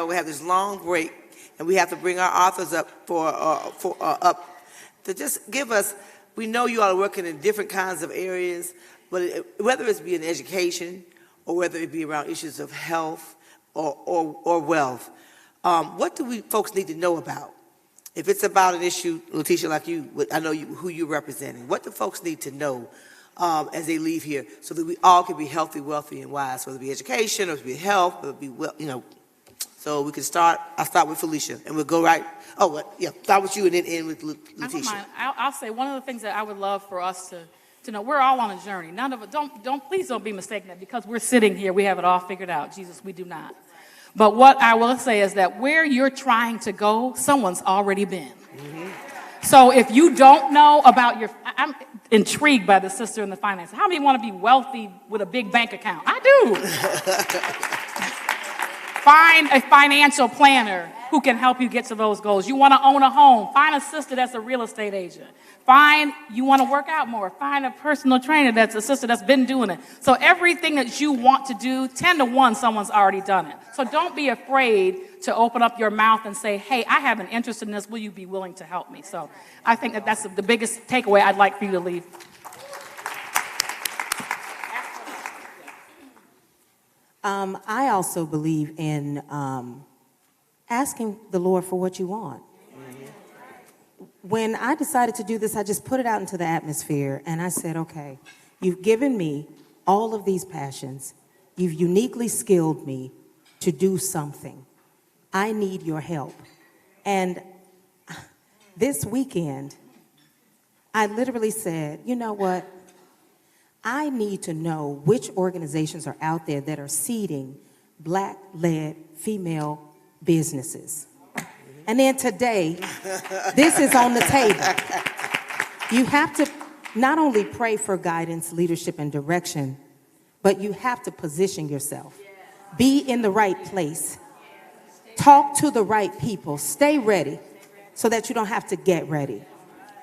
We have this long break, and we have to bring our authors up up to just give us. We know you all are working in different kinds of areas, but whether it's be in education or whether it be around issues of health or wealth, what do we folks need to know about? If it's about an issue, Letitia, like you, I know who you're representing. What do folks need to know as they leave here, so that we all can be healthy, wealthy, and wise, whether it be education or it be health, whether it be So we can start. I'll start with Felicia, and we'll go right. Start with you and then end with Letitia. I don't mind. I'll say one of the things that I would love for us to know. We're all on a journey. None of it. Please don't be mistaken that because we're sitting here, we have it all figured out. Jesus, we do not. But what I will say is that where you're trying to go, someone's already been. Mm-hmm. So if you don't know about I'm intrigued by the sister in the finance. How many want to be wealthy with a big bank account? I do. Find a financial planner who can help you get to those goals. You want to own a home. Find a sister that's a real estate agent. You want to work out more. Find a personal trainer that's a sister that's been doing it. So everything that you want to do, 10 to 1, someone's already done it. So don't be afraid to open up your mouth and say, hey, I have an interest in this. Will you be willing to help me? So I think that's the biggest takeaway I'd like for you to leave. I also believe in asking the Lord for what you want. When I decided to do this, I just put it out into the atmosphere, and I said, okay, you've given me all of these passions. You've uniquely skilled me to do something. I need your help. And this weekend, I literally said, you know what? I need to know which organizations are out there that are seeding Black-led female businesses. And then today, this is on the table. You have to not only pray for guidance, leadership, and direction, but you have to position yourself. Be in the right place. Talk to the right people. Stay ready so that you don't have to get ready.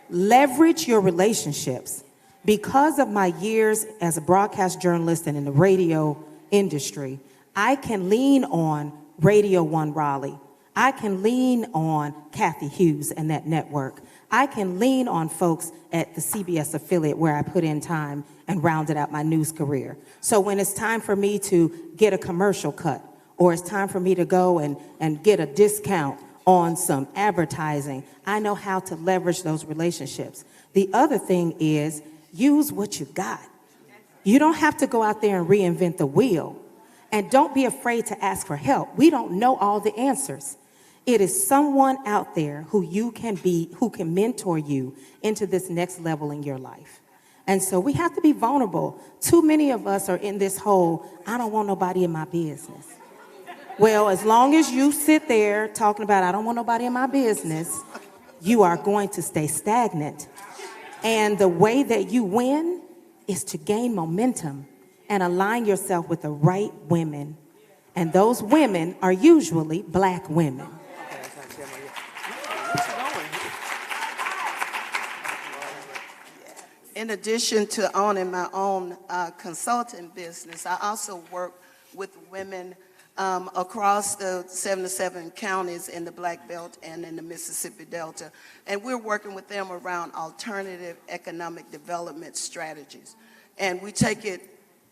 Leverage your relationships. Because of my years as a broadcast journalist and in the radio industry, I can lean on Radio 1 Raleigh. I can lean on Kathy Hughes and that network. I can lean on folks at the CBS affiliate where I put in time and rounded out my news career. So when it's time for me to get a commercial cut, or it's time for me to go and get a discount on some advertising, I know how to leverage those relationships. The other thing is use what you got. You don't have to go out there and reinvent the wheel. And don't be afraid to ask for help. We don't know all the answers. It is someone out there who can mentor you into this next level in your life. And so we have to be vulnerable. Too many of us are in this whole, I don't want nobody in my business. Well, as long as you sit there talking about, I don't want nobody in my business, you are going to stay stagnant. And the way that you win is to gain momentum and align yourself with the right women. And those women are usually Black women. In addition to owning my own consulting business, I also work with women across the 77 counties in the Black Belt and in the Mississippi Delta. And we're working with them around alternative economic development strategies. And we take it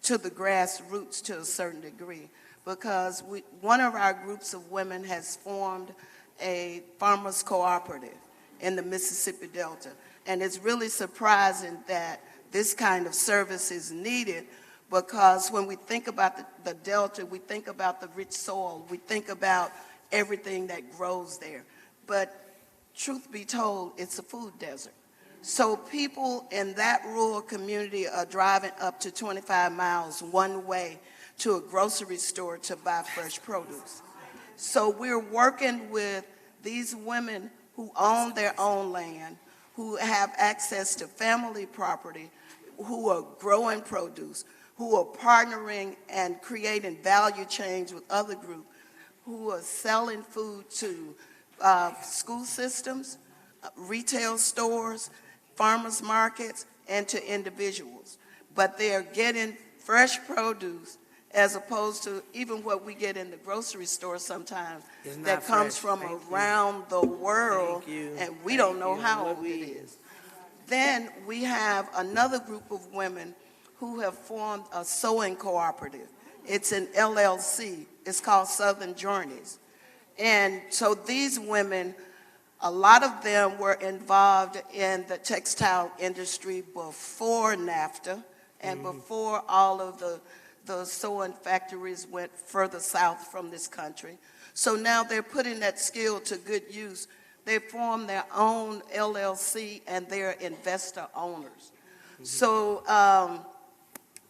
to the grassroots to a certain degree, because one of our groups of women has formed a farmers cooperative in the Mississippi Delta. And it's really surprising that this kind of service is needed, because when we think about the Delta, we think about the rich soil, we think about everything that grows there. But truth be told, it's a food desert. So people in that rural community are driving up to 25 miles one way to a grocery store to buy fresh produce. So we're working with these women who own their own land, who have access to family property, who are growing produce, who are partnering and creating value chains with other groups, who are selling food to school systems, retail stores, farmers markets, and to individuals. But they are getting fresh produce as opposed to even what we get in the grocery store sometimes It's not that comes fresh. from Thank you. around the world, Thank you. and we don't know Thank you. how What old we it is. Then we have another group of women who have formed a sewing cooperative. It's an LLC. It's called Southern Journeys. And so these women, a lot of them were involved in the textile industry before NAFTA and before all of the sewing factories went further south from this country. So now they're putting that skill to good use. They form their own LLC and they're investor owners. So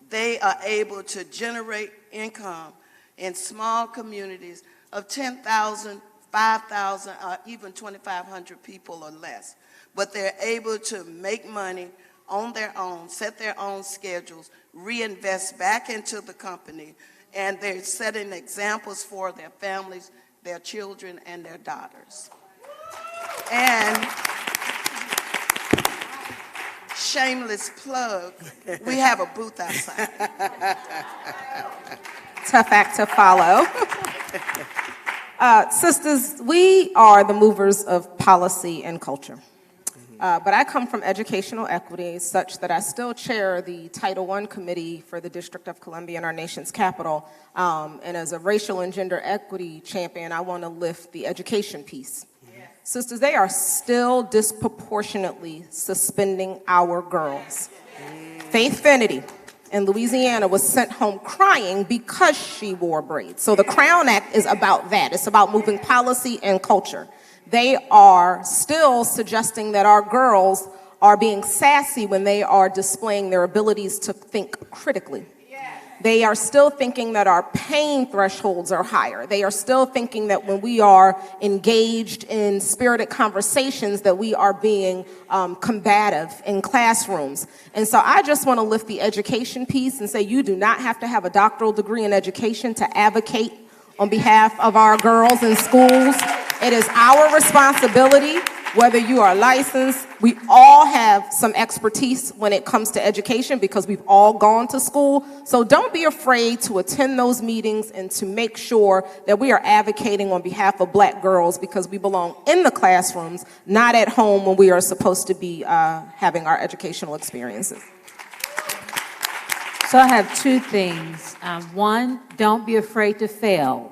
they are able to generate income in small communities of 10,000, 5,000, or even 2,500 people or less. But they're able to make money on their own, set their own schedules, reinvest back into the company, and they're setting examples for their families, their children, and their daughters. And shameless plug, we have a booth outside. Tough act to follow. Sisters, we are the movers of policy and culture. But I come from educational equity such that I still chair the Title I committee for the District of Columbia in our nation's capital. And as a racial and gender equity champion, I want to lift the education piece. Sisters, they are still disproportionately suspending our girls. Faith Finity in Louisiana was sent home crying because she wore braids. So the Crown Act is about that. It's about moving policy and culture. They are still suggesting that our girls are being sassy when they are displaying their abilities to think critically. They are still thinking that our pain thresholds are higher. They are still thinking that when we are engaged in spirited conversations that we are being combative in classrooms. And so I just want to lift the education piece and say you do not have to have a doctoral degree in education to advocate on behalf of our girls in schools. It is our responsibility, whether you are licensed. We all have some expertise when it comes to education because we've all gone to school. So don't be afraid to attend those meetings and to make sure that we are advocating on behalf of Black girls because we belong in the classrooms, not at home when we are supposed to be having our educational experiences. So I have two things. One, don't be afraid to fail.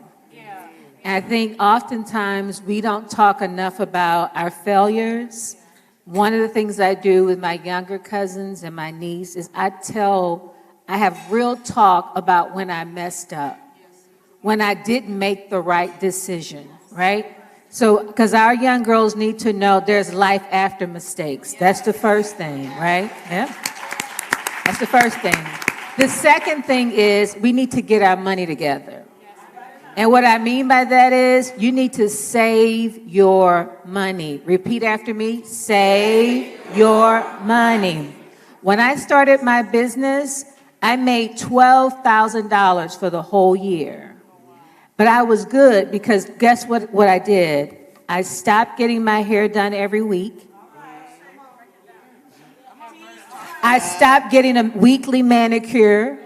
And I think oftentimes we don't talk enough about our failures. One of the things I do with my younger cousins and my niece is I have real talk about when I messed up, when I didn't make the right decision, right? So, because our young girls need to know there's life after mistakes. That's the first thing, right? Yeah. That's the first thing. The second thing is we need to get our money together. And what I mean by that is you need to save your money. Repeat after me, save your money. When I started my business, I made $12,000 for the whole year. But I was good because guess what I did? I stopped getting my hair done every week. I stopped getting a weekly manicure.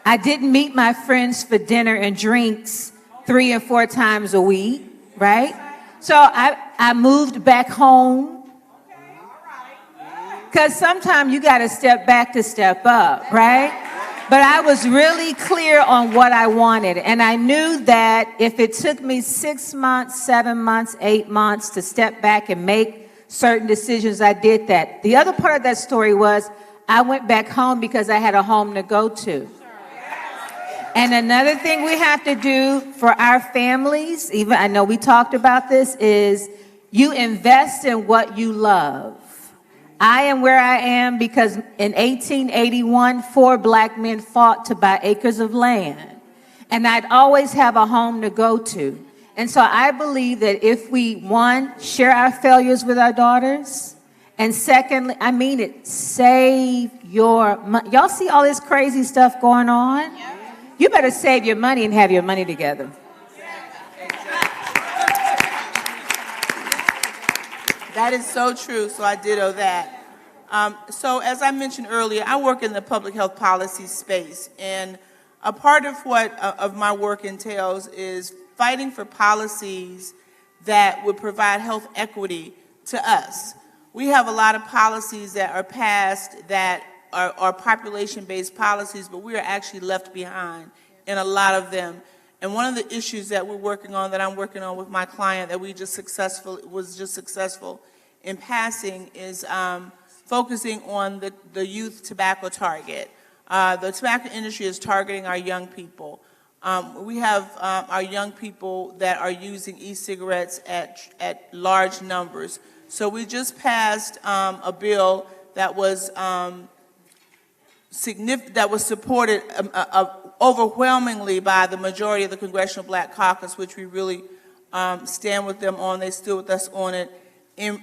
I didn't meet my friends for dinner and drinks 3 or 4 times a week, right? So I moved back home. Because sometimes you got to step back to step up, right? But I was really clear on what I wanted. And I knew that if it took me 6 months, 7 months, 8 months to step back and make certain decisions, I did that. The other part of that story was I went back home because I had a home to go to. And another thing we have to do for our families, even I know we talked about this, is you invest in what you love. I am where I am because in 1881, 4 Black men fought to buy acres of land. And I'd always have a home to go to. And so I believe that if we, one, share our failures with our daughters, and secondly, I mean it, save your money. Y'all see all this crazy stuff going on? You better save your money and have your money together. That is so true, so I ditto that. So as I mentioned earlier, I work in the public health policy space, and a part of what of my work entails is fighting for policies that would provide health equity to us. We have a lot of policies that are passed that are population-based policies, but we are actually left behind in a lot of them. And one of the issues that we're working on, that I'm working on with my client, that was just successful in passing, is focusing on the youth tobacco target. The tobacco industry is targeting our young people. We have our young people that are using e-cigarettes at large numbers. So we just passed a bill that was supported overwhelmingly by the majority of the Congressional Black Caucus, which we really stand with them on. They stood with us on it, in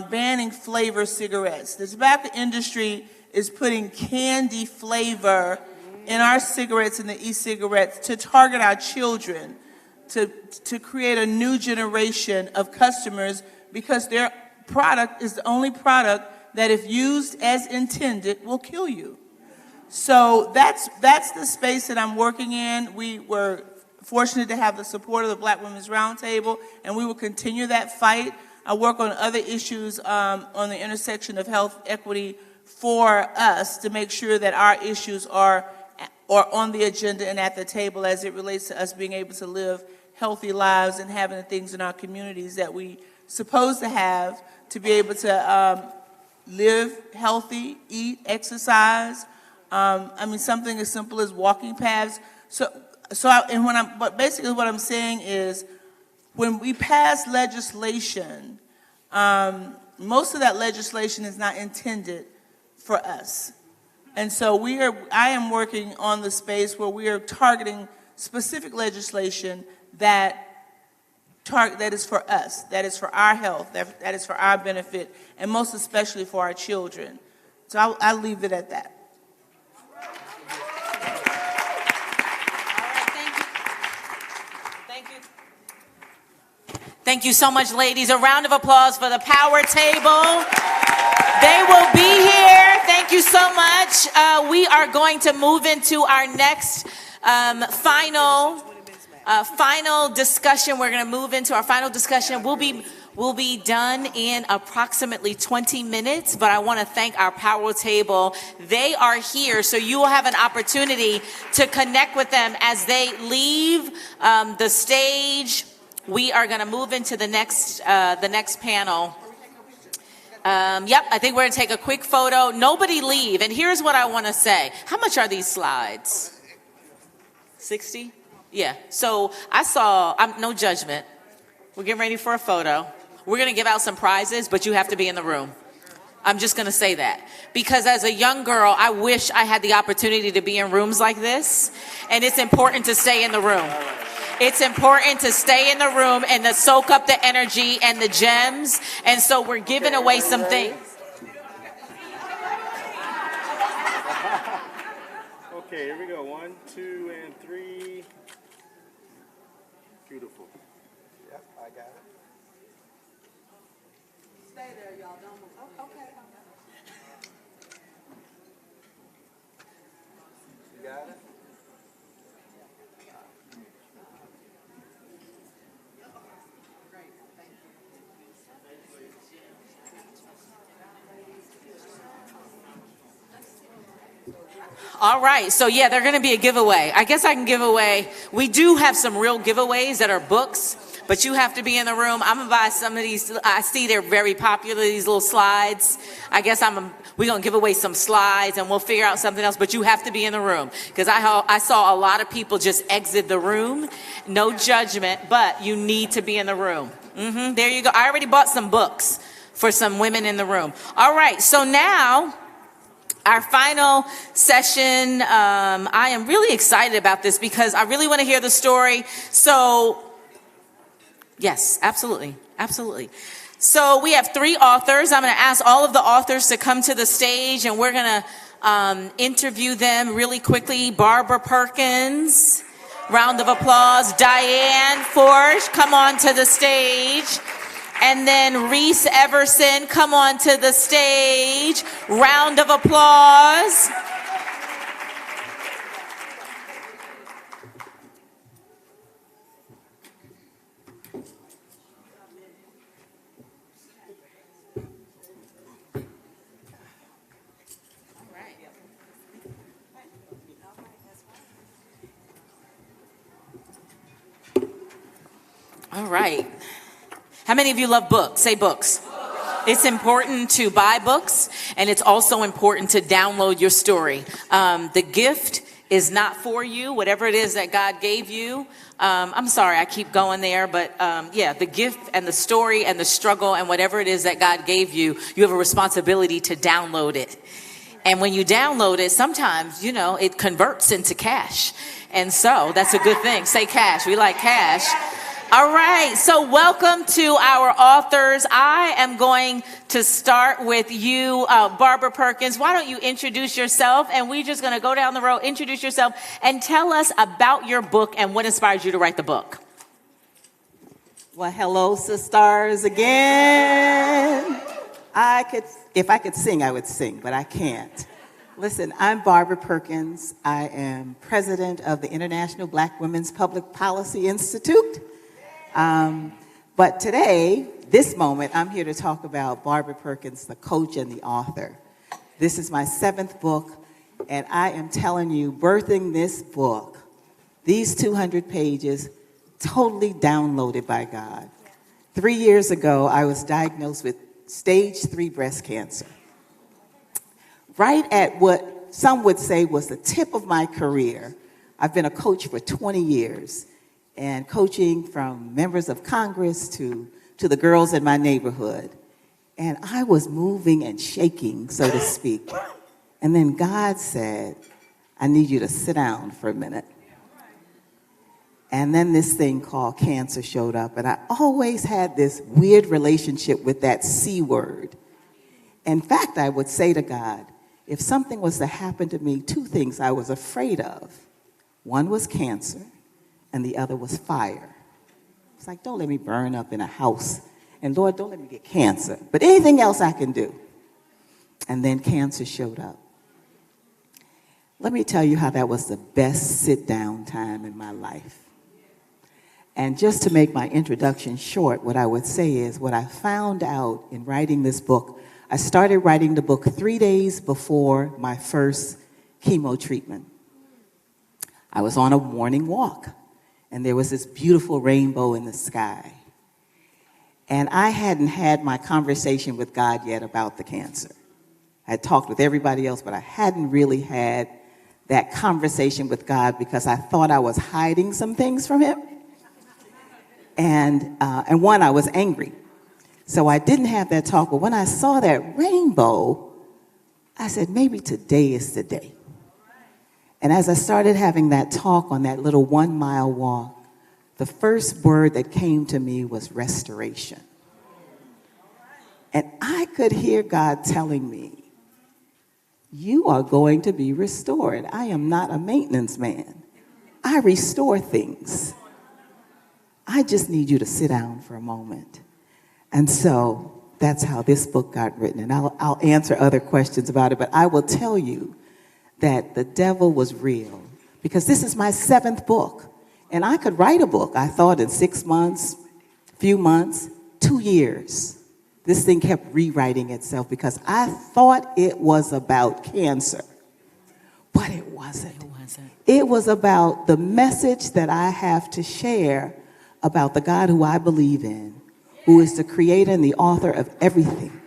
banning flavor cigarettes. The tobacco industry is putting candy flavor in our cigarettes and the e-cigarettes to target our children, to create a new generation of customers, because their product is the only product that, if used as intended, will kill you. So that's the space that I'm working in. We were fortunate to have the support of the Black Women's Roundtable, and we will continue that fight. I work on other issues on the intersection of health equity for us, to make sure that our issues are on the agenda and at the table as it relates to us being able to live healthy lives and having the things in our communities that we supposed to have, to be able to live healthy, eat, exercise. Something as simple as walking paths. But basically what I'm saying is, when we pass legislation, most of that legislation is not intended for us. And so I am working on the space where we are targeting specific legislation that is for us, that is for our health, that is for our benefit, and most especially for our children. So I'll leave it at that. Thank you so much, ladies. A round of applause for the Power Table. They will be here. Thank you so much. We are going to move into our next final discussion. We're going to move into our final discussion. We'll be done in approximately 20 minutes, but I want to thank our Power Table. They are here, so you will have an opportunity to connect with them as they leave the stage. We are going to move into the next panel. I think we're going to take a quick photo. Nobody leave. And here's what I want to say. How much are these slides? 60? Yeah. So I saw, no judgment. We're getting ready for a photo. We're going to give out some prizes, but you have to be in the room. I'm just going to say that. Because as a young girl, I wish I had the opportunity to be in rooms like this. And it's important to stay in the room. It's important to stay in the room and to soak up the energy and the gems. And so we're giving away some things. Okay, here we go. 1, 2, and 3. Beautiful. Yep, I got it. Stay there, y'all. Don't move. Oh, okay. You got it? All right, so yeah, they're going to be a giveaway. I guess I can give away. We do have some real giveaways that are books, but you have to be in the room. I'm going to buy some of these. I see they're very popular, these little slides. I guess we're going to give away some slides, and we'll figure out something else, but you have to be in the room, because I saw a lot of people just exit the room. No judgment, but you need to be in the room. There you go. I already bought some books for some women in the room. All right, so now our final session. I am really excited about this because I really want to hear the story. So, yes, absolutely. So we have 3 authors. I'm going to ask all of the authors to come to the stage, and we're going to interview them really quickly. Barbara Perkins, round of applause. Diane Forge, come on to the stage. And then Reese Everson, come on to the stage. Round of applause. All right. How many of you love books? Say books. It's important to buy books, and it's also important to download your story. The gift is not for you, whatever it is that God gave you. I'm sorry, I keep going there, but the gift and the story and the struggle and whatever it is that God gave you, you have a responsibility to download it. And when you download it, sometimes, it converts into cash. And so that's a good thing. Say cash. We like cash. All right. So welcome to our authors. I am going to start with you, Barbara Perkins. Why don't you introduce yourself? And we're just going to go down the road, introduce yourself, and tell us about your book and what inspired you to write the book. Well, hello, sisters, again. If I could sing, I would sing, but I can't. Listen, I'm Barbara Perkins. I am president of the International Black Women's Public Policy Institute. But today, this moment, I'm here to talk about Barbara Perkins, the coach and the author. This is my 7th book, and I am telling you, birthing this book, these 200 pages, totally downloaded by God. 3 years ago, I was diagnosed with stage 3 breast cancer. Right at what some would say was the tip of my career. I've been a coach for 20 years. And coaching from members of Congress to the girls in my neighborhood. And I was moving and shaking, so to speak. And then God said, I need you to sit down for a minute. And then this thing called cancer showed up. And I always had this weird relationship with that C word. In fact, I would say to God, if something was to happen to me, 2 things I was afraid of. One was cancer. And the other was fire. It's like, don't let me burn up in a house. And Lord, don't let me get cancer. But anything else I can do. And then cancer showed up. Let me tell you how that was the best sit-down time in my life. And just to make my introduction short, what I would say is what I found out in writing this book, I started writing the book 3 days before my first chemo treatment. I was on a morning walk. And there was this beautiful rainbow in the sky. And I hadn't had my conversation with God yet about the cancer. I had talked with everybody else, but I hadn't really had that conversation with God because I thought I was hiding some things from him. And one, I was angry. So I didn't have that talk. But when I saw that rainbow, I said, maybe today is the day. And as I started having that talk on that little 1-mile walk, the first word that came to me was restoration. And I could hear God telling me, you are going to be restored. I am not a maintenance man. I restore things. I just need you to sit down for a moment. And so that's how this book got written. And I'll answer other questions about it, but I will tell you that the devil was real, because this is my 7th book. And I could write a book, I thought, in 6 months, few months, 2 years. This thing kept rewriting itself because I thought it was about cancer. But it wasn't. It was about the message that I have to share about the God who I believe in, who is the creator and the author of everything.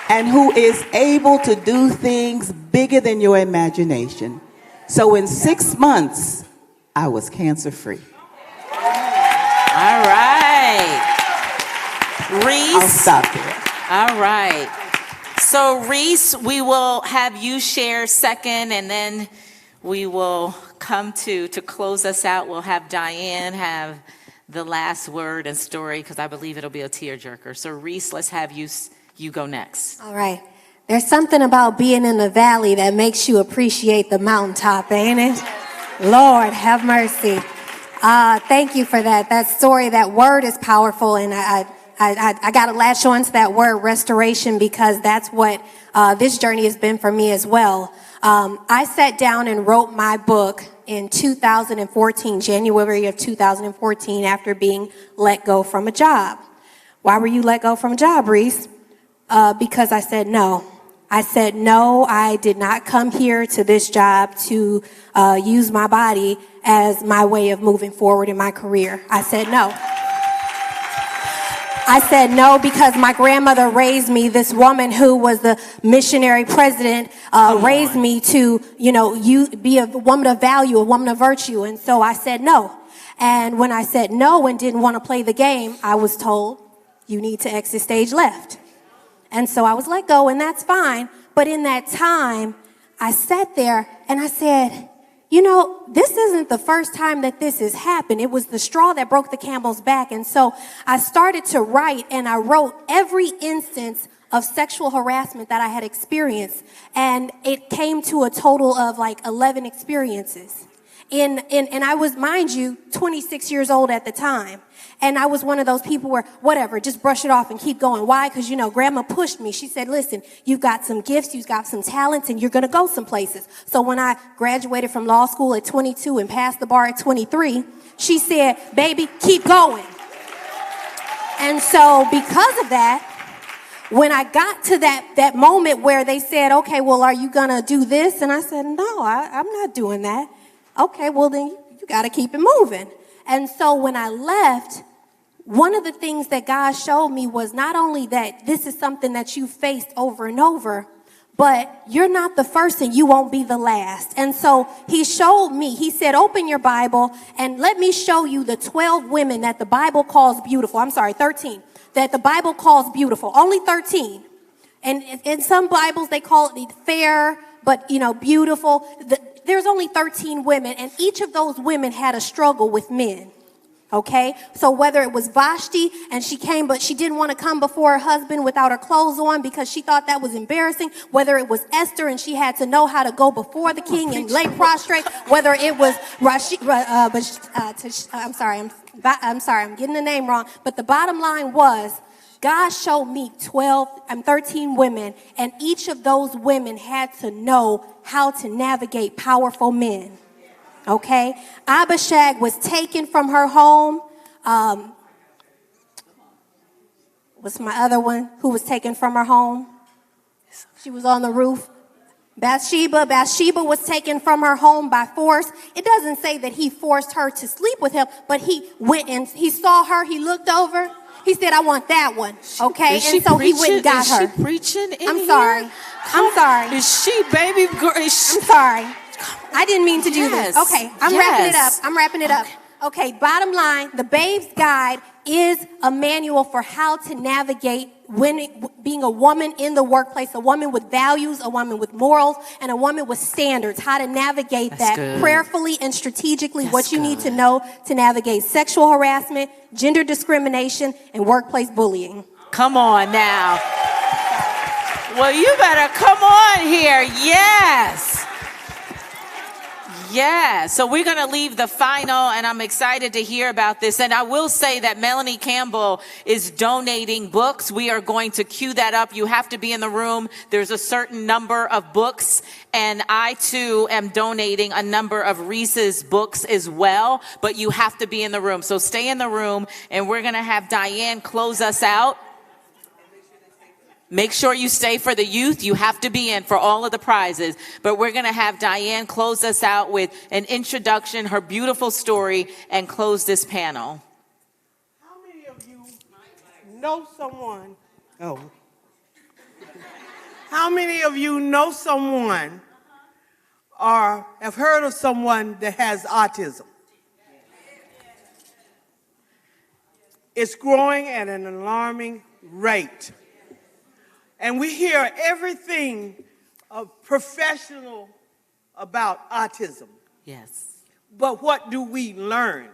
And who is able to do things bigger than your imagination. So in 6 months, I was cancer-free. All right. Reese. I'll stop there. All right. So Reese, we will have you share second, and then we will come to close us out. We'll have Diane have the last word and story, because I believe it'll be a tearjerker. So Reese, let's have you go next. All right. There's something about being in the valley that makes you appreciate the mountaintop, ain't it? Lord, have mercy. Thank you for that. That story, that word is powerful, and I got to latch on to that word restoration, because that's what this journey has been for me as well. I sat down and wrote my book in 2014, January of 2014, after being let go from a job. Why were you let go from a job, Reese? Because I said, no, I said, no, I did not come here to this job to use my body as my way of moving forward in my career. I said no. I said no because my grandmother raised me. This woman who was the missionary president raised me to, you be a woman of value, a woman of virtue. And so I said no. And when I said no and didn't want to play the game, I was told, you need to exit stage left. And so I was let go, and that's fine. But in that time, I sat there and I said, this isn't the first time that this has happened. It was the straw that broke the camel's back. And so I started to write, and I wrote every instance of sexual harassment that I had experienced. And it came to a total of like 11 experiences. And I was, mind you, 26 years old at the time. And I was one of those people where, whatever, just brush it off and keep going. Why? Because, grandma pushed me. She said, listen, you've got some gifts, you've got some talents, and you're going to go some places. So when I graduated from law school at 22 and passed the bar at 23, she said, baby, keep going. And so because of that, when I got to that moment where they said, okay, well, are you going to do this? And I said, no, I'm not doing that. Okay, well, then you got to keep it moving. And so when I left, one of the things that God showed me was not only that this is something that you faced over and over, but you're not the first and you won't be the last. And so he showed me, he said, open your Bible and let me show you the 12 women that the Bible calls beautiful. 13, that the Bible calls beautiful. Only 13. And in some Bibles, they call it fair, but, beautiful. There's only 13 women, and each of those women had a struggle with men, okay? So whether it was Vashti, and she came, but she didn't want to come before her husband without her clothes on because she thought that was embarrassing, whether it was Esther, and she had to know how to go before the king and lay prostrate, whether it was I'm sorry, I'm getting the name wrong, but the bottom line was, God showed me 13 women, and each of those women had to know how to navigate powerful men. Okay? Abishag was taken from her home. What's my other one who was taken from her home? She was on the roof. Bathsheba was taken from her home by force. It doesn't say that he forced her to sleep with him, but he went and he saw her, he looked over. He said, I want that one, okay? And so he went and got her. Is she preaching in I'm here? sorry. I'm sorry. Is she baby girl? I'm sorry. I didn't mean to do this. Yes. Okay, I'm wrapping it up. Okay, bottom line, the Babe's Guide is a manual for how to navigate being a woman in the workplace, a woman with values, a woman with morals, and a woman with standards, how to navigate that prayerfully and strategically, what you need to know to navigate sexual harassment, gender discrimination, and workplace bullying. Come on now. Well, you better come on here. Yes. Yeah, so we're going to leave the final, and I'm excited to hear about this. And I will say that Melanie Campbell is donating books. We are going to queue that up. You have to be in the room. There's a certain number of books, and I, too, am donating a number of Reese's books as well, but you have to be in the room. So stay in the room, and we're going to have Diane close us out. Make sure you stay for the youth. You have to be in for all of the prizes. But we're going to have Diane close us out with an introduction, her beautiful story, and close this panel. How many of you know someone? How many of you know someone or have heard of someone that has autism? It's growing at an alarming rate. And we hear everything professional about autism. Yes. But what do we learn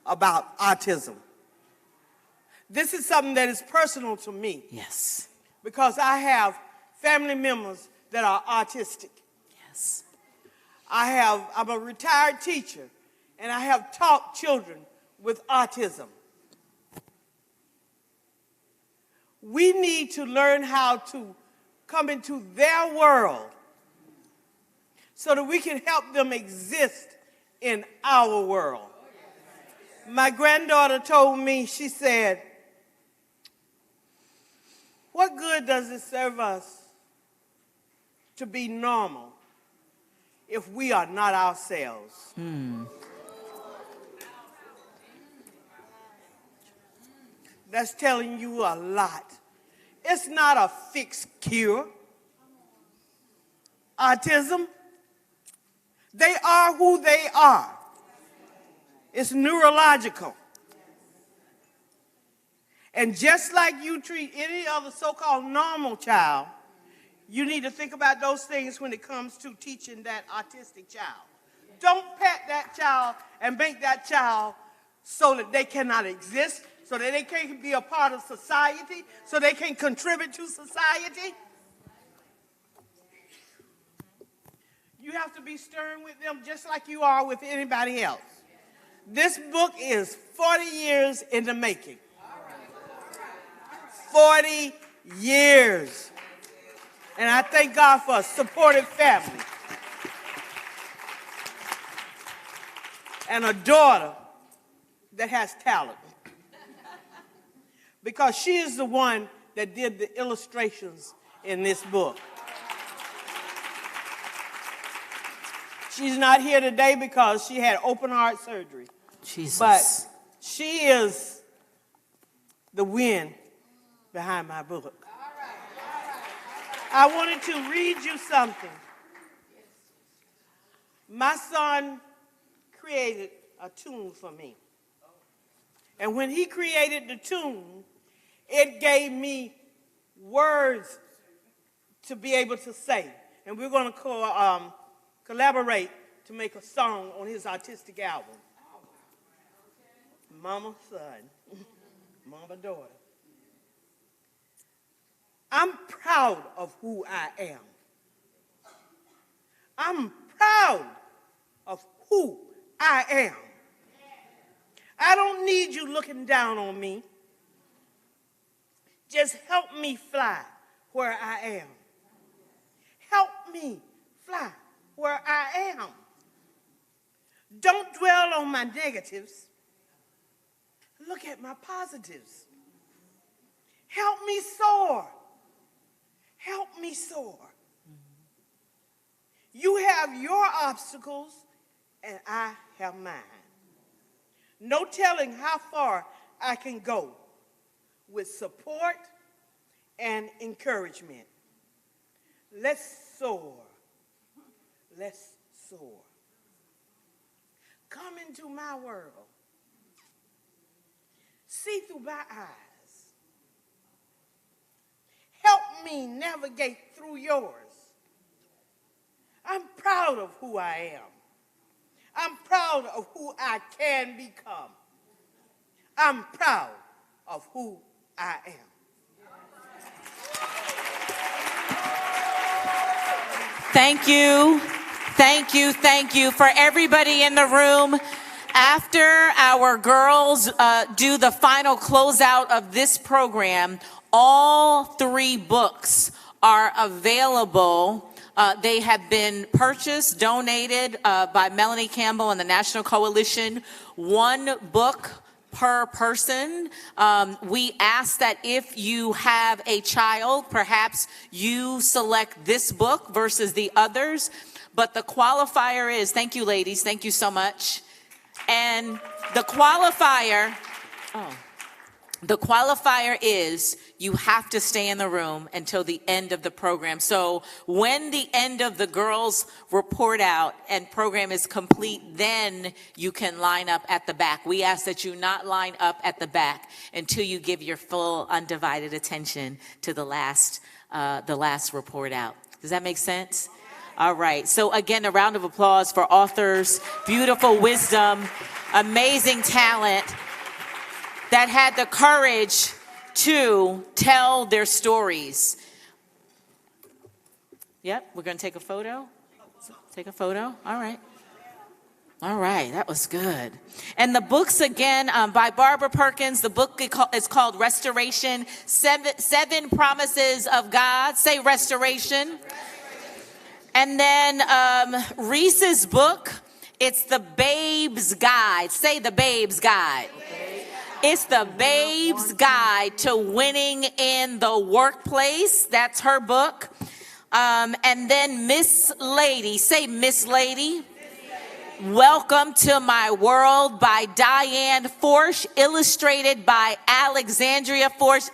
about autism? This is something that is personal to me. Yes. Because I have family members that are autistic. Yes. I'm a retired teacher, and I have taught children with autism. We need to learn how to come into their world so that we can help them exist in our world. My granddaughter told me, she said, what good does it serve us to be normal if we are not ourselves. That's telling you a lot. It's not a fixed cure. Autism, they are who they are. It's neurological. And just like you treat any other so-called normal child, you need to think about those things when it comes to teaching that autistic child. Don't pet that child and make that child so that they cannot exist, so that they can't be a part of society, so they can contribute to society. You have to be stern with them just like you are with anybody else. This book is 40 years in the making. 40 years. And I thank God for a supportive family. And a daughter that has talent. Because she is the one that did the illustrations in this book. She's not here today because she had open heart surgery. Jesus. But she is the wind behind my book. I wanted to read you something. My son created a tune for me. And when he created the tune, it gave me words to be able to say. And we're going to collaborate to make a song on his artistic album. Mama, son, mama, daughter. I'm proud of who I am. I'm proud of who I am. I don't need you looking down on me. Just help me fly where I am. Help me fly where I am. Don't dwell on my negatives. Look at my positives. Help me soar. Help me soar. You have your obstacles and I have mine. No telling how far I can go with support and encouragement. Let's soar. Let's soar. Come into my world. See through my eyes. Help me navigate through yours. I'm proud of who I am. I'm proud of who I can become. I'm proud of who I am. Thank you. Thank you. Thank you for everybody in the room. After our girls do the final closeout of this program, all 3 books are available. They have been purchased, donated by Melanie Campbell and the National Coalition. 1 book per person. We ask that if you have a child, perhaps you select this book versus the others. But the qualifier is, thank you ladies, thank you so much. And the qualifier is you have to stay in the room until the end of the program. So when the end of the girls' report out and program is complete, then you can line up at the back. We ask that you not line up at the back until you give your full undivided attention to the last report out. Does that make sense? All right. So again, a round of applause for authors, beautiful wisdom, amazing talent that had the courage to tell their stories. Yep, we're going to take a photo. Take a photo. All right. All right, that was good. And the books, again, by Barbara Perkins, the book is called Restoration, Seven Promises of God. Say restoration. And then Reese's book, it's The Babe's Guide. Say The Babe's Guide. It's The Babe's Guide to Winning in the Workplace. That's her book. And then Miss Lady, say Miss Lady. Welcome to My World by Diane Forsh, illustrated by Alexandria Forsh.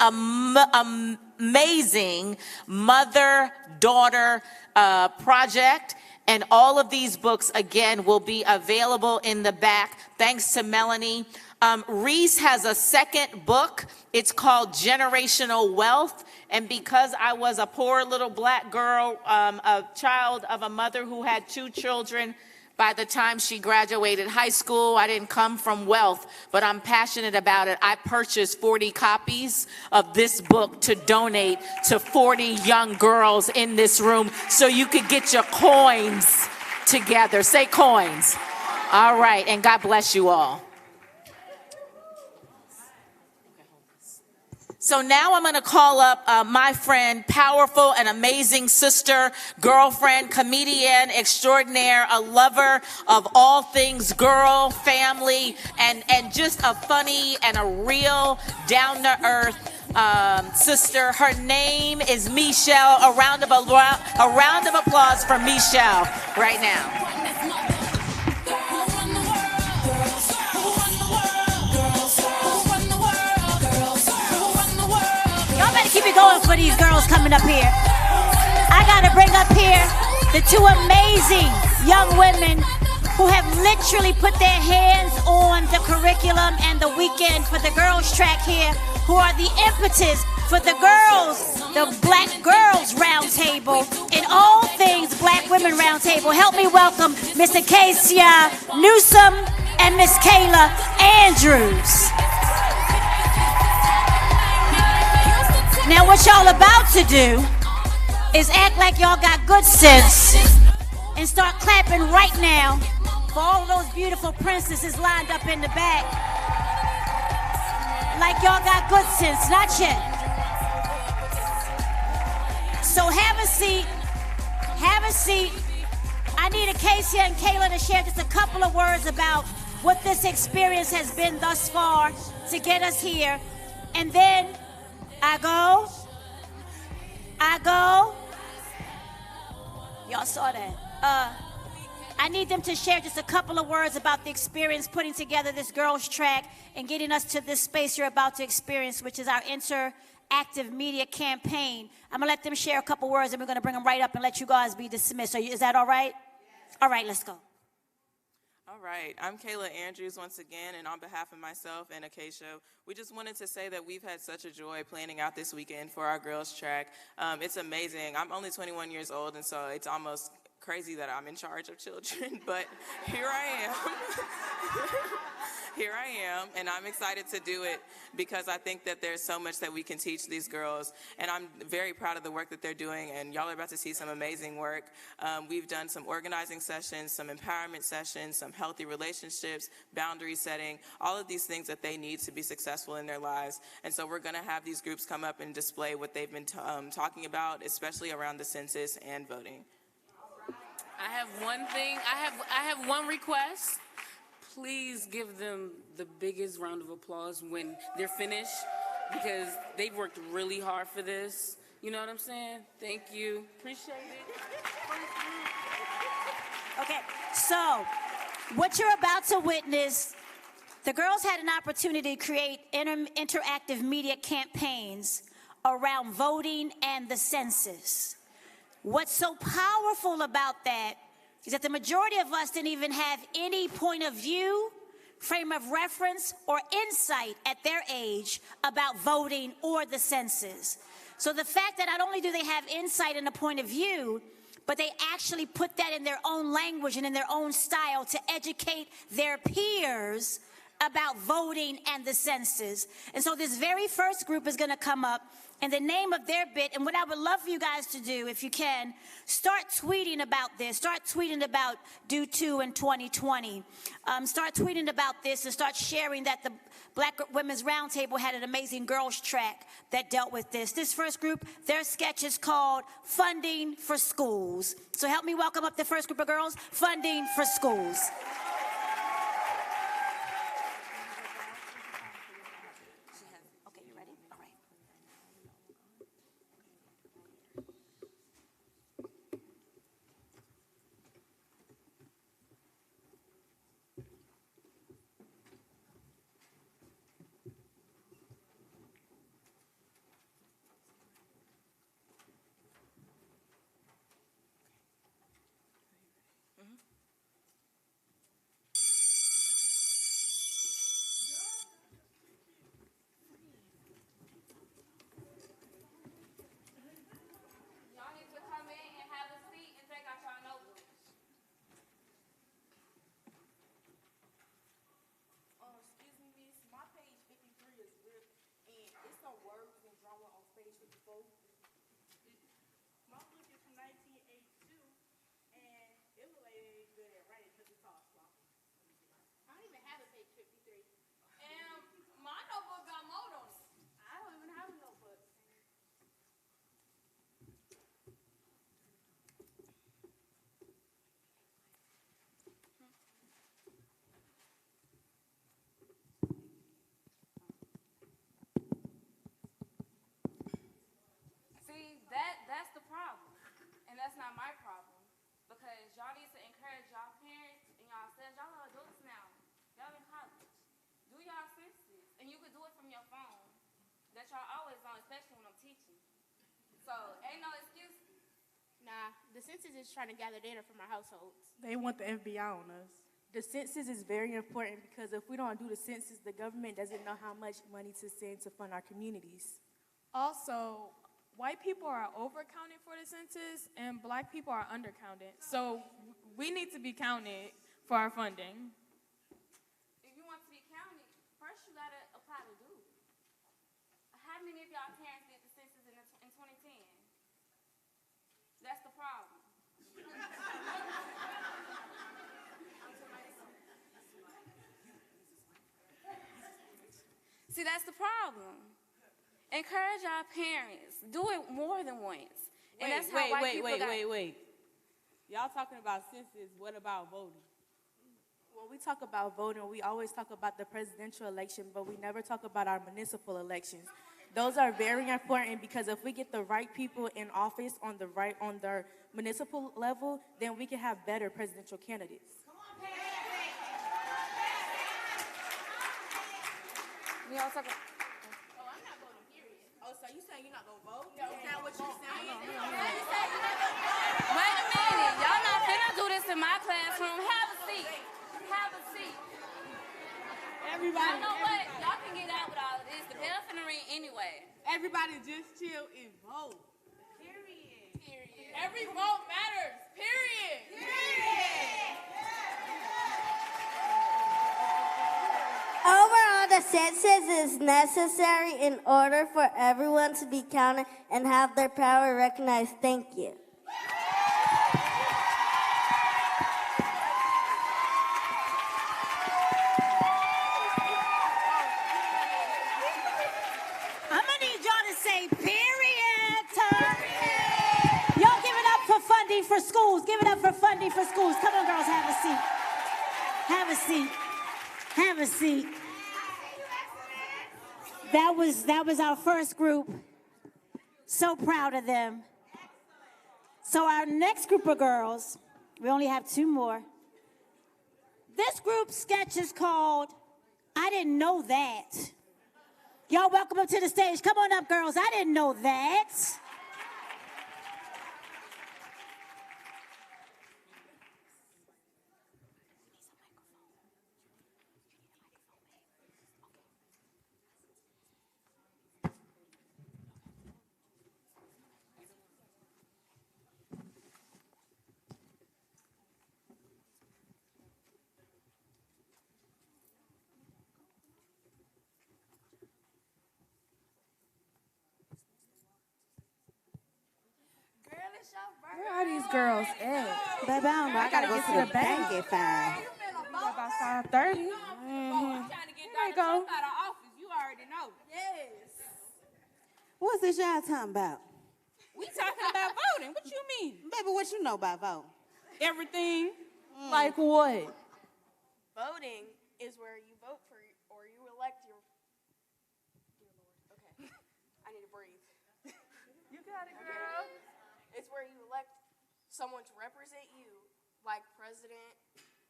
Amazing mother-daughter project. And all of these books, again, will be available in the back. Thanks to Melanie. Reese has a second book. It's called Generational Wealth. And because I was a poor little black girl, a child of a mother who had 2 children, by the time she graduated high school, I didn't come from wealth, but I'm passionate about it. I purchased 40 copies of this book to donate to 40 young girls in this room so you could get your coins together. Say coins. All right, and God bless you all. So now I'm going to call up my friend, powerful and amazing sister, girlfriend, comedian extraordinaire, a lover of all things girl, family, and just a funny and a real down-to-earth sister. Her name is Michelle. A round of applause for Michelle right now. Keep it going for these girls coming up here. I gotta bring up here the 2 amazing young women who have literally put their hands on the curriculum and the weekend for the girls track here, who are the impetus for the girls, the Black Girls Roundtable and all things Black Women Roundtable. Help me welcome Miss Acacia Newsom and Miss Kayla Andrews. Now what y'all about to do is act like y'all got good sense and start clapping right now for all those beautiful princesses lined up in the back. Like y'all got good sense, not yet. So have a seat, have a seat. I need Acacia and Kayla to share just a couple of words about what this experience has been thus far to get us here. And then I go. Y'all saw that. I need them to share just a couple of words about the experience putting together this girls track and getting us to this space you're about to experience, which is our interactive media campaign. I'm gonna let them share a couple words and we're gonna bring them right up and let you guys be dismissed. Is that all right? All right, let's go. All right, I'm Kayla Andrews once again, and on behalf of myself and Acacia, we just wanted to say that we've had such a joy planning out this weekend for our girls track. It's amazing. I'm only 21 years old, and so it's almost crazy that I'm in charge of children, but here I am. Here I am, and I'm excited to do it because I think that there's so much that we can teach these girls, and I'm very proud of the work that they're doing, and y'all are about to see some amazing work. We've done some organizing sessions, some empowerment sessions, some healthy relationships, boundary setting, all of these things that they need to be successful in their lives. And so we're going to have these groups come up and display what they've been talking about, especially around the census and voting. I have one thing. I have one request. Please give them the biggest round of applause when they're finished because they've worked really hard for this. You know what I'm saying? Thank you. Appreciate it. Okay, so what you're about to witness, the girls had an opportunity to create interactive media campaigns around voting and the census. What's so powerful about that is that the majority of us didn't even have any point of view, frame of reference, or insight at their age about voting or the census. So the fact that not only do they have insight and a point of view, but they actually put that in their own language and in their own style to educate their peers about voting and the census. And so this very first group is going to come up, and the name of their bit, and what I would love for you guys to do, if you can, start tweeting about this. Start tweeting about Do 2 in 2020. Start tweeting about this and start sharing that the Black Women's Roundtable had an amazing girls track that dealt with this. This first group, their sketch is called Funding for Schools. So help me welcome up the first group of girls, Funding for Schools. especially when I'm teaching. So ain't no excuse. Nah, the census is trying to gather data from our households. They want the FBI on us. The census is very important because if we don't do the census, the government doesn't know how much money to send to fund our communities. Also, white people are overcounted for the census and black people are undercounted. So we need to be counted for our funding. If you want to be counted, first you gotta apply to do it. How many of y'all parents did the census in 2010? That's the problem. See, that's the problem. Encourage our parents. Do it more than once. And that's how white people got. Wait. Y'all talking about census, what about voting? When we talk about voting, we always talk about the presidential election, but we never talk about our municipal elections. Those are very important because if we get the right people in office on the municipal level, then we can have better presidential candidates. We all talk about. Oh, I'm not voting, period. Oh, so you saying you're not gonna vote? No, Is that what you're saying? Wait a minute. Y'all not finna do this in my classroom. Have a seat. Have a seat. Everybody. You know what? Y'all can get out with all of this. The bell finna ring anyway. Everybody just chill and vote. Period. Every vote matters, period. Overall, the census is necessary in order for everyone to be counted and have their power recognized. Thank you. I'm gonna need y'all to say period. Y'all give it up for funding for schools. Give it up for funding for schools. Come on, girls, have a seat. Have a seat. Have a seat. That was our first group. So proud of them. So our next group of girls, we only have 2 more. This group sketch is called I Didn't Know That. Y'all welcome up to the stage. Come on up, girls. I didn't know that. Where are these girls at? Baby, I don't know. I gotta go to the bank at 5. About 5:30. I'm trying to get There you Donald go. Trump out of office. You already know. Yes. What's this y'all talking about? We talking about voting. What you mean? Baby, what you know about voting? Everything. Like what? Voting is where you vote for or you elect your. Dear Lord. Okay. I need to breathe. You got it, girl. It's where you elect someone to represent you, like president,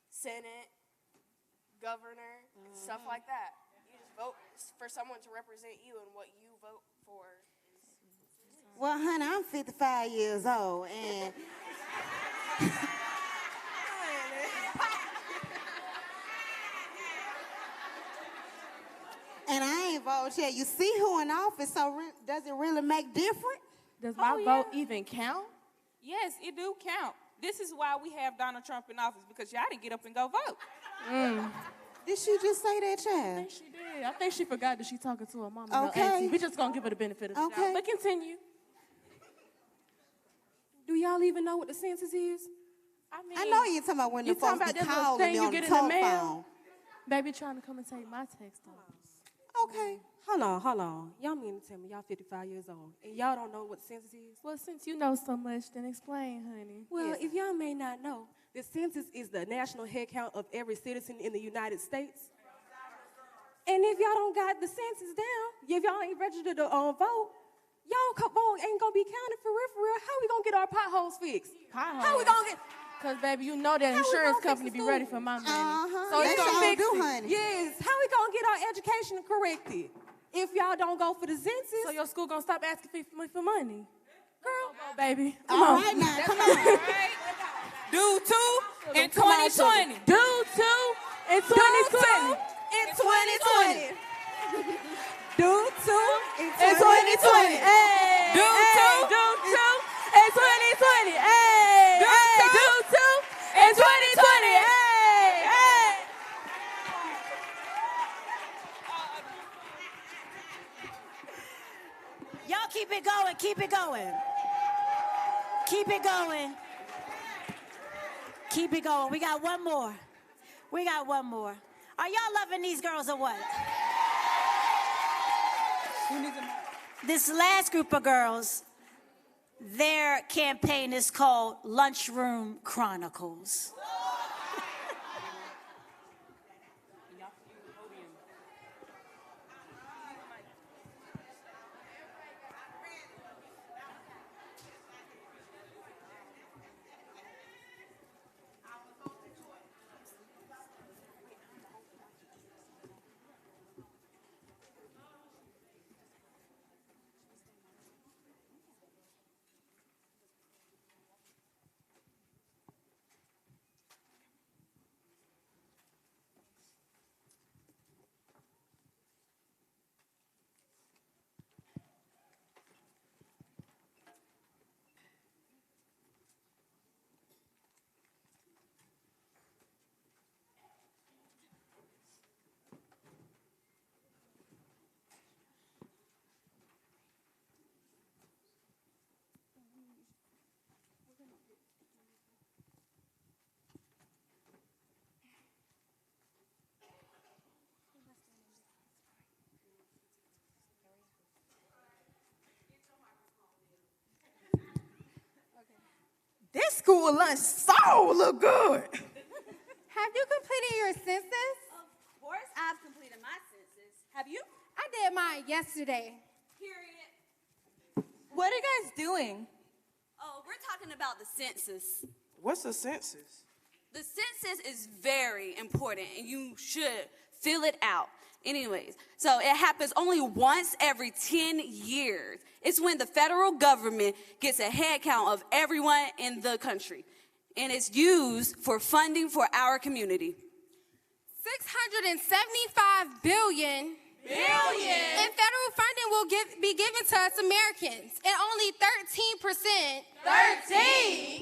senate, governor, stuff like that. You just vote for someone to represent you, and what you vote for is. Well, honey, I'm 55 years old, and and I ain't voted yet. You see who in office, so does it really make difference? Does my vote even count? Yes, it do count. This is why we have Donald Trump in office, because y'all didn't get up and go vote. Did she just say that, I child? think she did. I think she forgot that she talking to her mom. and Okay. her auntie. We just gonna give her the benefit of the doubt. But continue. Do y'all even know what the census is? I mean, I know you talking about when the you talking folks about be that little calling thing me you on get the in the talk mail? phone. Baby trying to come and take my text off. Okay. Hold on. Y'all mean to tell me y'all 55 years old and y'all don't know what the census is? Well, since you know so much, then explain, honey. Well, if y'all may not know, the census is the national head count of every citizen in the United States. And if y'all don't got the census down, if y'all ain't registered to vote, y'all vote ain't gonna be counted for real. How we gonna get our potholes fixed? How we gonna get? Cause baby, you know that insurance company be ready for my money. So They it's gonna sure fix do, it. honey. Yes. How we gonna get our education corrected? if y'all don't go for the census. So your school gonna stop asking me for money? Girl, baby. Come on. Right now, come on. Do 2 in Come on, 2020. sugar. Do 2 in 2020. In 2020. Do 2 in 2020. Hey, Do hey, 2. do 2 in 2020. Hey, Do hey, 2. do 2 in 2020. Hey, hey. Y'all keep it going, keep it going. Keep it going. Keep it going. We got one more. We got one more. Are y'all loving these girls or what? This last group of girls, their campaign is called Lunchroom Chronicles. This school lunch so look good. Have you completed your census? Of course, I've completed my census. Have you? I did mine yesterday. Period. What are you guys doing? Oh, we're talking about the census. What's a census? The census is very important, and you should fill it out. Anyways, so it happens only once every 10 years. It's when the federal government gets a head count of everyone in the country, and it's used for funding for our community. 675 billion in federal funding will be given to us Americans, and only 13%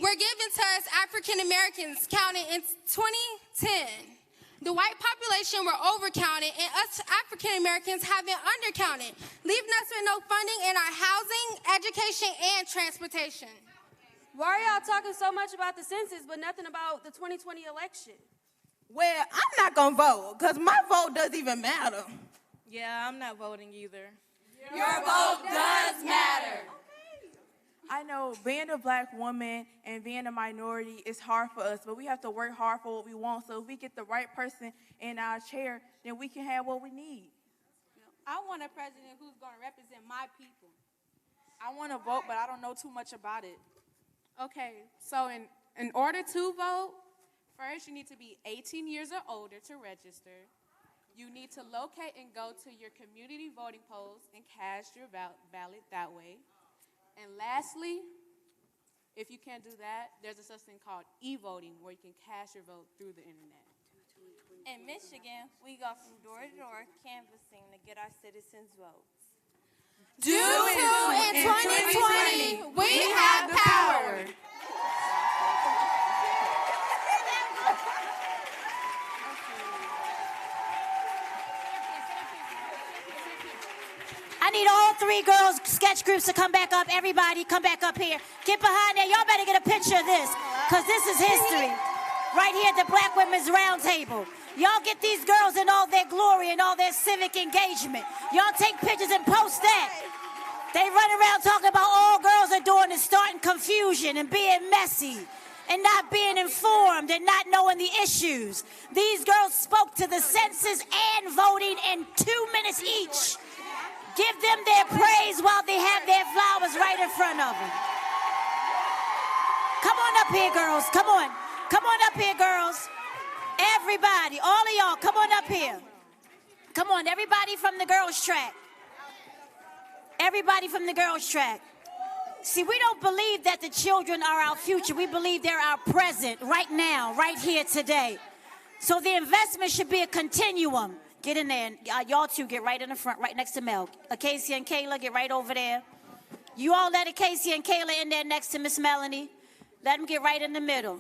were given to us African Americans, counted in 2010. The white population were overcounted, and us African Americans have been undercounted, leaving us with no funding in our housing, education, and transportation. Why are y'all talking so much about the census but nothing about the 2020 election? Well, I'm not gonna vote because my vote doesn't even matter. Yeah, I'm not voting either. Your vote does matter. I know being a black woman and being a minority is hard for us, but we have to work hard for what we want. So if we get the right person in our chair, then we can have what we need. I want a president who's going to represent my people. I want to vote, but I don't know too much about it. Okay, so in order to vote, first you need to be 18 years or older to register. You need to locate and go to your community voting polls and cast your ballot that way. And lastly, if you can't do that, there's a such thing called e-voting where you can cast your vote through the internet. In Michigan, we go from door to door canvassing to get our citizens' votes. Do it in 2020. We have power. I need all three girls, sketch groups to come back up. Everybody, come back up here. Get behind there. Y'all better get a picture of this, because this is history. Right here at the Black Women's Round Table. Y'all get these girls in all their glory and all their civic engagement. Y'all take pictures and post that. They run around talking about all girls are doing is starting confusion and being messy and not being informed and not knowing the issues. These girls spoke to the census and voting in 2 minutes each. Give them their praise while they have their flowers right in front of them. Come on up here, girls. Come on. Come on up here, girls. Everybody, all of y'all, come on up here. Come on, everybody from the girls' track. Everybody from the girls' track. See, we don't believe that the children are our future. We believe they're our present right now, right here today. So the investment should be a continuum. Get in there. Y'all two get right in the front, right next to Mel. Casey and Kayla, get right over there. You all let Casey and Kayla in there next to Miss Melanie. Let them get right in the middle.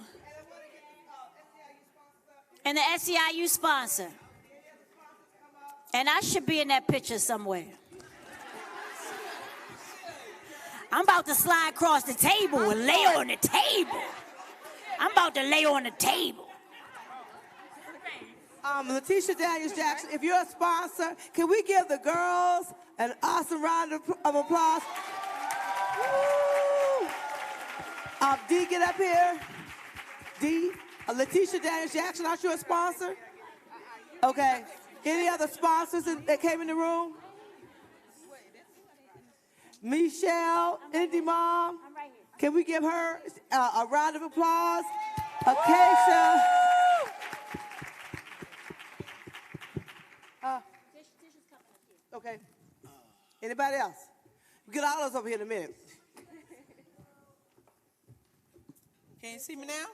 And the SEIU sponsor. And I should be in that picture somewhere. I'm about to slide across the table and lay on the table. I'm about to lay on the table. Letitia Daniels Jackson, if you're a sponsor, can we give the girls an awesome round of applause? Woo! D, get up here. D, Letitia Daniels Jackson, aren't you a sponsor? Okay. Any other sponsors that came in the room? Michelle, Indy Mom, can we give her a round of applause? Acacia. Okay. Anybody else? We get all those over here in a minute. Can you see me now?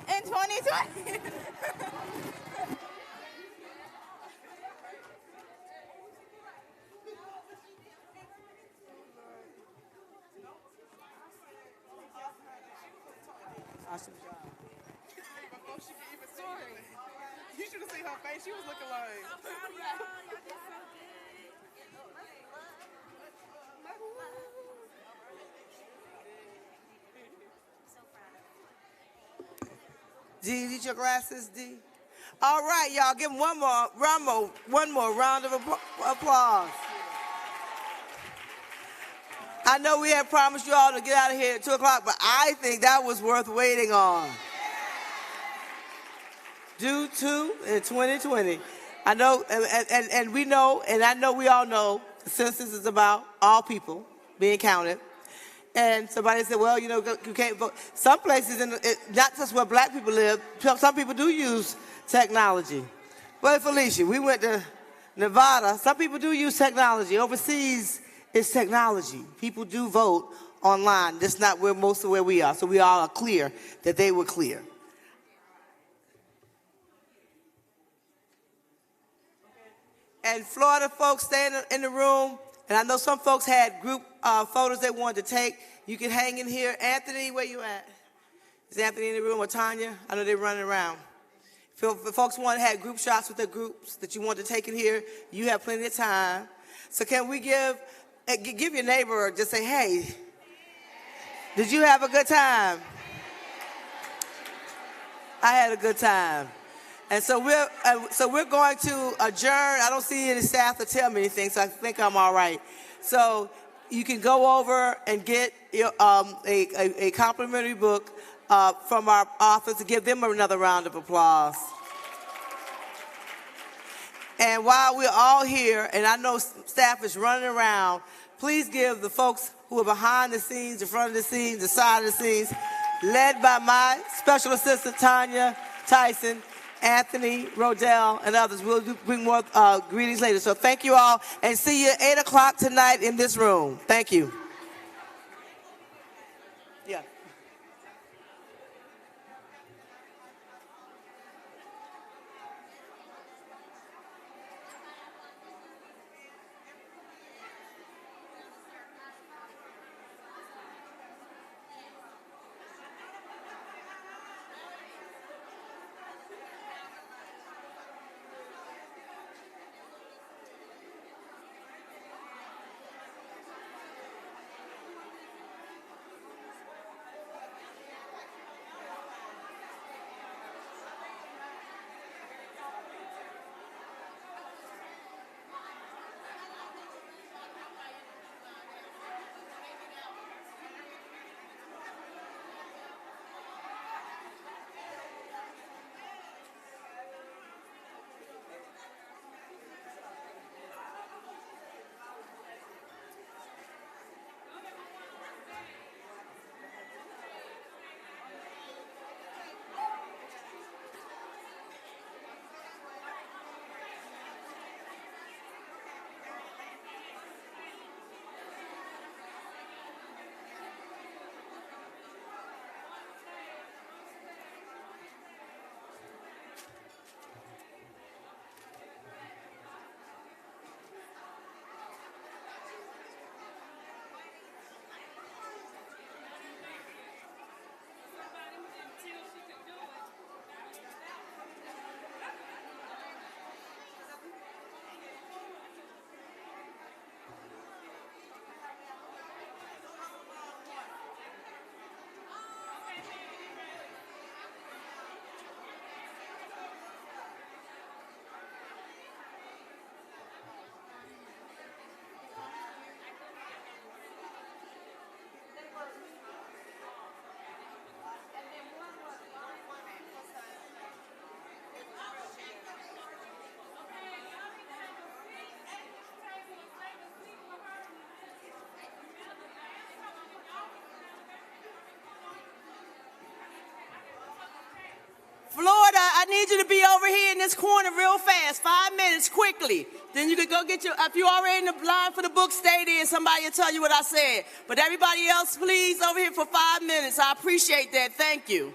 In 2020. Awesome job. Before she could even story. You should have seen her face. She was looking like. D, need your glasses, D? All right, y'all, give them one more round of applause. I know we had promised you all to get out of here at 2 o'clock, but I think that was worth waiting on. Due to in 2020. I know, and we know, and I know we all know, the census is about all people being counted. And somebody said, well, you know, you can't vote. Some places, not just where black people live, some people do use technology. Well, Felicia, we went to Nevada. Some people do use technology. Overseas, it's technology. People do vote online. That's not where most of where we are. So we all are clear that they were clear. And Florida folks stay in the room. And I know some folks had group photos they wanted to take. You can hang in here. Anthony, where you at? Is Anthony in the room or Tanya? I know they're running around. If folks want to have group shots with their groups that you want to take in here, you have plenty of time. So can we give your neighbor, just say, hey, did you have a good time? I had a good time. And so we're going to adjourn. I don't see any staff to tell me anything, so I think I'm all right. So you can go over and get a complimentary book from our authors to give them another round of applause. And while we're all here, and I know staff is running around, please give the folks who are behind the scenes, the front of the scenes, the side of the scenes, led by my special assistant, Tanya Tyson, Anthony, Rodell, and others. We'll bring more greetings later. So thank you all, and see you at 8 o'clock tonight in this room. Thank you. Yeah. I need you to be over here in this corner real fast, 5 minutes, quickly. Then you can go get your, if you're already in the line for the book, stay there. Somebody will tell you what I said. But everybody else, please, over here for 5 minutes. I appreciate that. Thank you.